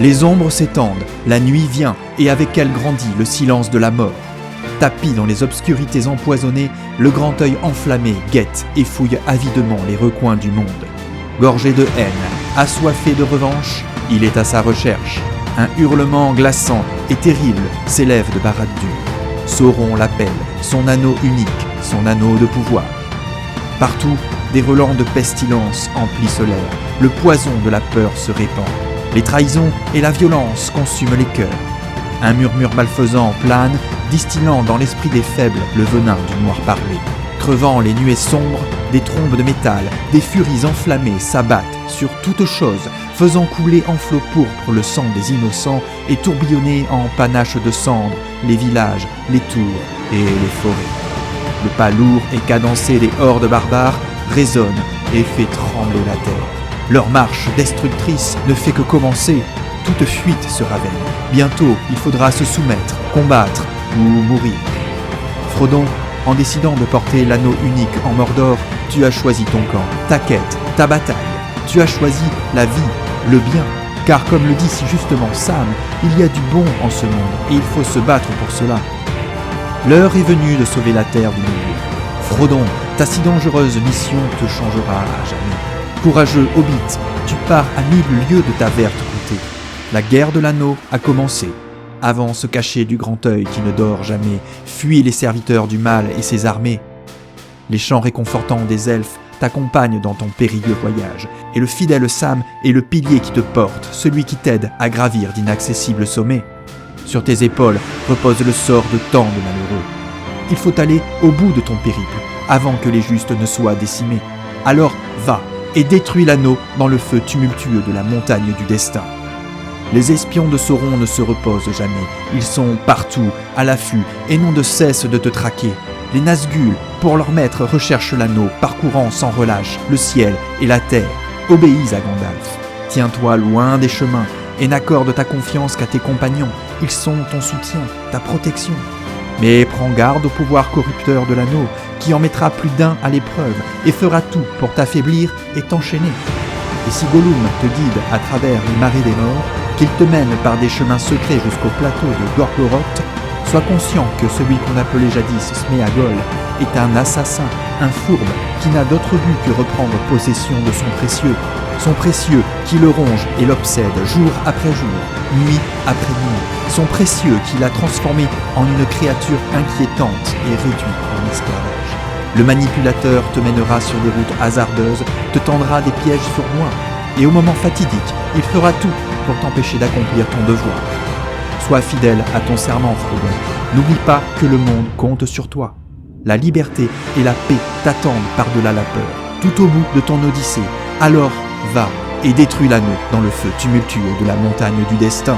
Les ombres s'étendent, la nuit vient, et avec elle grandit le silence de la mort. Tapi dans les obscurités empoisonnées, le grand œil enflammé guette et fouille avidement les recoins du monde. Gorgé de haine, assoiffé de revanche, il est à sa recherche. Un hurlement glaçant et terrible s'élève de Barad-dûr. Sauron l'appelle, son anneau unique, son anneau de pouvoir. Partout, des relents de pestilence emplissent l'air. Le poison de la peur se répand. Les trahisons et la violence consument les cœurs. Un murmure malfaisant plane, distillant dans l'esprit des faibles le venin du noir parler. Crevant les nuées sombres, des trombes de métal, des furies enflammées s'abattent sur toute chose, faisant couler en flots pourpres le sang des innocents et tourbillonner en panache de cendres les villages, les tours et les forêts. Le pas lourd et cadencé des hordes barbares résonne et fait trembler la terre. Leur marche destructrice ne fait que commencer. Toute fuite sera vaine. Bientôt, il faudra se soumettre, combattre ou mourir. Frodon, en décidant de porter l'anneau unique en Mordor, tu as choisi ton camp, ta quête, ta bataille. Tu as choisi la vie, le bien. Car comme le dit si justement Sam, il y a du bon en ce monde et il faut se battre pour cela. L'heure est venue de sauver la terre du milieu. Frodon, ta si dangereuse mission te changera à jamais. Courageux Hobbit, tu pars à 1000 lieues de ta verte comté. La guerre de l'anneau a commencé. Avant se cacher du grand œil qui ne dort jamais, fuis les serviteurs du mal et ses armées. Les chants réconfortants des elfes t'accompagnent dans ton périlleux voyage, et le fidèle Sam est le pilier qui te porte, celui qui t'aide à gravir d'inaccessibles sommets. Sur tes épaules repose le sort de tant de malheureux. Il faut aller au bout de ton périple, avant que les justes ne soient décimés. Alors va et détruis l'anneau dans le feu tumultueux de la montagne du destin. Les espions de Sauron ne se reposent jamais, ils sont partout, à l'affût, et n'ont de cesse de te traquer. Les Nazgûl, pour leur maître, recherchent l'anneau, parcourant sans relâche le ciel et la terre. Obéis à Gandalf. Tiens-toi loin des chemins, et n'accorde ta confiance qu'à tes compagnons. Ils sont ton soutien, ta protection. Mais prends garde au pouvoir corrupteur de l'anneau, qui en mettra plus d'un à l'épreuve, et fera tout pour t'affaiblir et t'enchaîner. Et si Gollum te guide à travers les marées des morts, qu'il te mène par des chemins secrets jusqu'au plateau de Gorgoroth, sois conscient que celui qu'on appelait jadis Sméagol est un assassin, un fourbe qui n'a d'autre but que reprendre possession de son précieux qui le ronge et l'obsède jour après jour, nuit après nuit, son précieux qui l'a transformé en une créature inquiétante et réduite en esclavage. Le manipulateur te mènera sur des routes hasardeuses, te tendra des pièges sournois, et au moment fatidique, il fera tout pour t'empêcher d'accomplir ton devoir. Sois fidèle à ton serment, Frodon. N'oublie pas que le monde compte sur toi. La liberté et la paix t'attendent par-delà la peur, tout au bout de ton odyssée. Alors, va et détruis l'anneau dans le feu tumultueux de la montagne du destin.